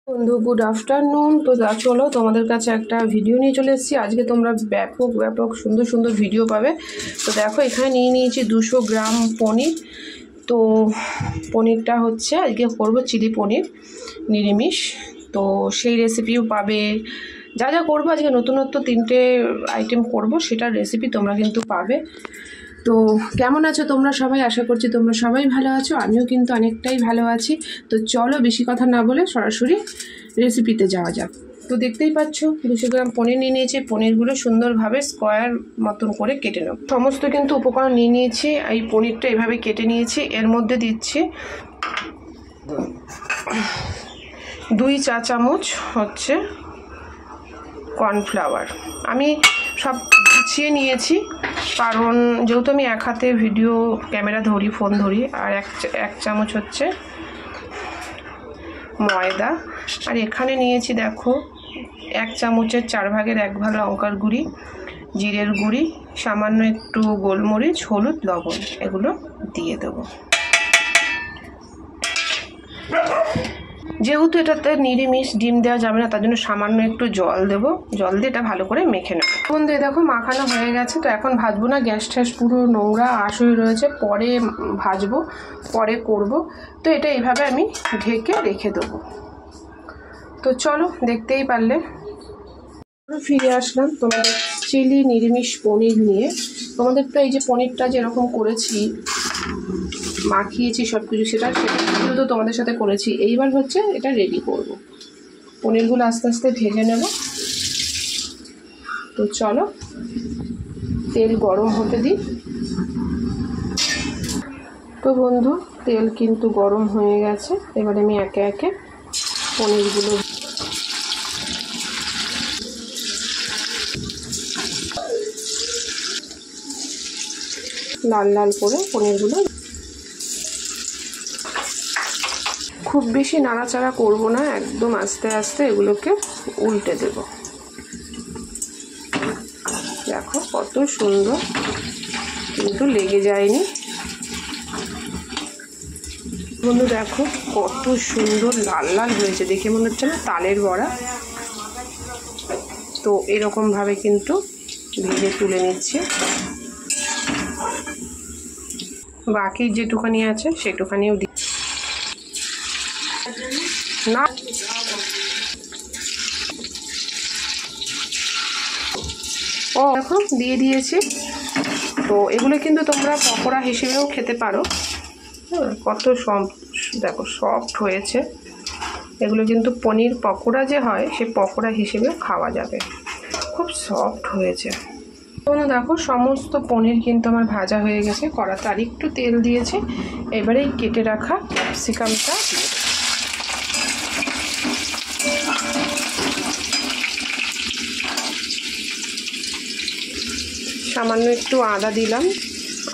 বন্ধু good afternoon. তো চলো তোমাদের কাছে একটা ভিডিও নিয়ে চলে এসেছি। আজকে তোমরা ব্যাপক সুন্দর সুন্দর ভিডিও পাবে। তো দেখো এখানে নিয়ে নিয়েছি 200 গ্রাম পনির। তো পনিরটা হচ্ছে আজকে করবো চিলি পনির নিরামিষ। তো সেই রেসিপিও পাবে। যা যা করবো আজকে নতুনত্ব 3টে আইটেম করব, সেটার রেসিপি তোমরা কিন্তু পাবে। তো কেমন আছো তোমরা সবাই? আশা করছি তোমরা সবাই ভালো আছো, আমিও কিন্তু অনেকটাই ভালো আছি। তো চলো বেশি কথা না বলে সরাসরি রেসিপিতে যাওয়া যাক। তো দেখতেই পাচ্ছ 200 গ্রাম পনির নিয়ে নিয়েছি। পনিরগুলো সুন্দরভাবে স্কোয়ার মতন করে কেটে নেব। সমস্ত কিন্তু উপকরণ নিয়ে নিয়েছি। এই পনিরটা এভাবে কেটে নিয়েছি। এর মধ্যে দিচ্ছি 2 চা চামচ হচ্ছে কর্নফ্লাওয়ার। আমি সব গুছিয়ে নিয়েছি, কারণ যেহেতু আমি এক হাতে ভিডিও ক্যামেরা ধরি, ফোন ধরি। আর এক চামচ হচ্ছে ময়দা। আর এখানে নিয়েছি দেখো 1 চামচের 4 ভাগের 1 ভাগ লঙ্কার গুঁড়ি, জিরের গুঁড়ি, সামান্য একটু গোলমরিচ, হলুদ, লবণ, এগুলো দিয়ে দেবো। যেহেতু এটাতে নিরামিষ, ডিম দেওয়া যাবে না, তার জন্য সামান্য একটু জল দেবো। জল দিয়ে এটা ভালো করে মেখে নেব। এখন দিয়ে দেখো মাখানো হয়ে গেছে। তো এখন ভাজবো না, গ্যাস ট্যাস পুরো নোংরা আশই রয়েছে, পরে ভাজবো, পরে করব। তো এটা এইভাবে আমি ঢেকে রেখে দেবো। তো চলো, দেখতেই পারলে ফিরে আসলাম তোমাদের চিলি নিরামিষ পনির নিয়ে। তোমাদের তো এই যে পনিরটা যেরকম করেছি, মাখিয়েছি সব কিছু, সেটা তো তোমাদের সাথে করেছি। এইবার হচ্ছে এটা রেডি করব। পনিরগুলো আস্তে আস্তে ভেজে নেব। তো চলো তেল গরম হতে দিই। তো বন্ধু তেল কিন্তু গরম হয়ে গেছে। এবার আমি একে একে পনিরগুলো লাল লাল করে পনিরগুলো, খুব বেশি নাড়াচাড়া করব না, একদম আস্তে আস্তে এগুলোকে উল্টে দেব। দেখো কত সুন্দর, কিন্তু লেগে যায়নি। বন্ধু দেখো কত সুন্দর লাল লাল হয়েছে, দেখে মনে হচ্ছে না তালের বড়া। তো এরকমভাবে কিন্তু ভেজে তুলে নিচ্ছি। বাকি যেটুখানি আছে সেটুখানিও দিচ্ছি না। ও দেখো দিয়ে দিয়েছি। তো এগুলো কিন্তু তোমরা পকোড়া হিসেবেও খেতে পারো। কত দেখো সফট হয়েছে। এগুলো কিন্তু পনির পকোড়া যে হয়, সে পকোড়া হিসেবেও খাওয়া যাবে, খুব সফট হয়েছে। দেখো সমস্ত পনির কিন্তু আমার ভাজা হয়ে গেছে। কড়াতে আর একটু তেল দিয়েছি। এবারে কেটে রাখা ক্যাপসিকামটা দিয়ে দেবো। সামান্য একটু আদা দিলাম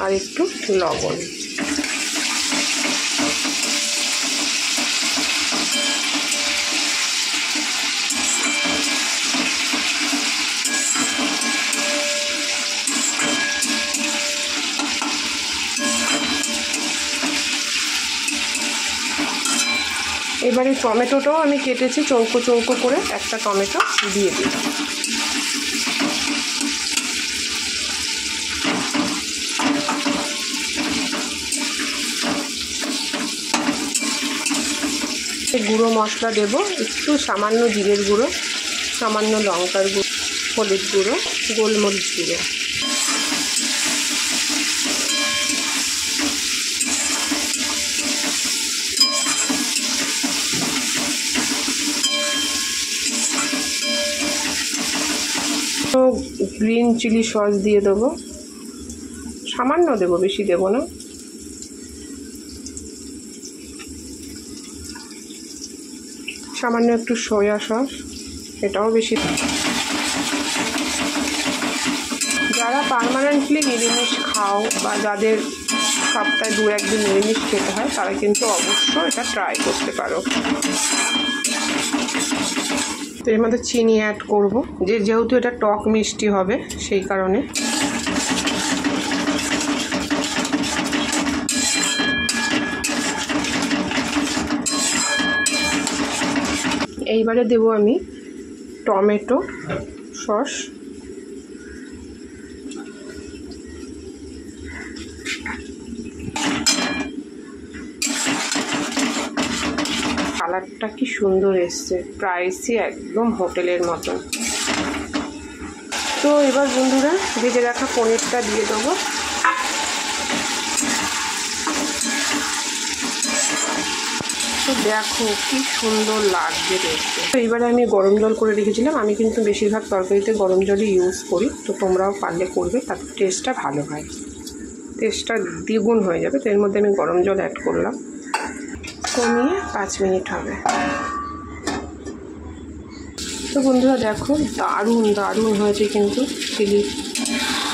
আর একটু লবণ। এবারে টমেটোটাও আমি কেটেছি চৌকো চৌকো করে, একটা টমেটো দিয়ে দিলাম। গুঁড়ো মশলা দেব, একটু সামান্য জিরের গুঁড়ো, সামান্য লঙ্কার গুঁড়ো, হলুদ গুঁড়ো, গোলমরিচ গুঁড়ো। গ্রিন চিলি সস দিয়ে দেবো, সামান্য দেবো, বেশি দেবো না। সামান্য একটু সয়া সস, এটাও বেশি। যারা পার্মানেন্টলি নিরামিষ খাও বা যাদের সপ্তাহে 2-1 দিন নিরামিষ খেতে হয়, তারা কিন্তু অবশ্যই এটা ট্রাই করতে পারো। তো এর মধ্যে চিনি অ্যাড করব, যেহেতু এটা টক মিষ্টি হবে, সেই কারণে। এইবারে দেবো আমি টমেটো সস, কালারটা কি সুন্দর এসছে, প্রাইসই একদম হোটেলের মতন। তো এবার বন্ধুরা ভেজে রাখা পনিরটা দিয়ে দেবো। তো দেখো কি সুন্দর লাগছে দেখতে। তো এবারে আমি গরম জল করে রেখেছিলাম, আমি কিন্তু বেশিরভাগ তরকারিতে গরম জলই ইউজ করি, তো তোমরাও পারলে করবে, তাতে টেস্টটা ভালো হয়, টেস্টটা দ্বিগুণ হয়ে যাবে। তো এর মধ্যে আমি গরম জল অ্যাড করলাম, কমিয়ে 5 মিনিট হবে। তো বন্ধুরা দেখো দারুণ দারুণ হয়েছে কিন্তু চিলি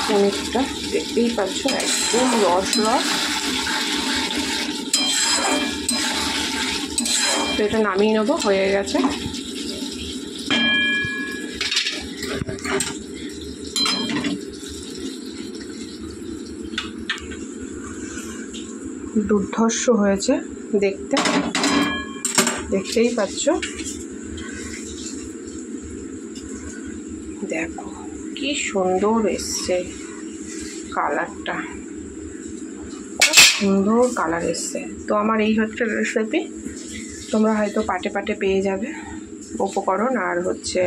পনিরটা, দেখতেই পাচ্ছ একদম রস রস। তো এটা নামিয়ে নেবো, হয়ে গেছে। দুর্ধর্ষ হয়েছে দেখতে, দেখতেই পাচ্ছ। দেখো কি সুন্দর এসছে কালারটা, খুব সুন্দর কালার এসছে। তো আমার এই হচ্ছে রেসিপি, তোমরা হয়তো পাটে পাটে পেয়ে যাবে উপকরণ আর হচ্ছে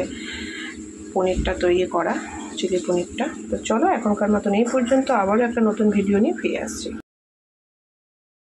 পনিরটা তৈরি করা, চিলি পনিরটা। তো চলো এখনকার মতন এই পর্যন্ত, আবারও একটা নতুন ভিডিও নিয়ে ফিরে আসছি।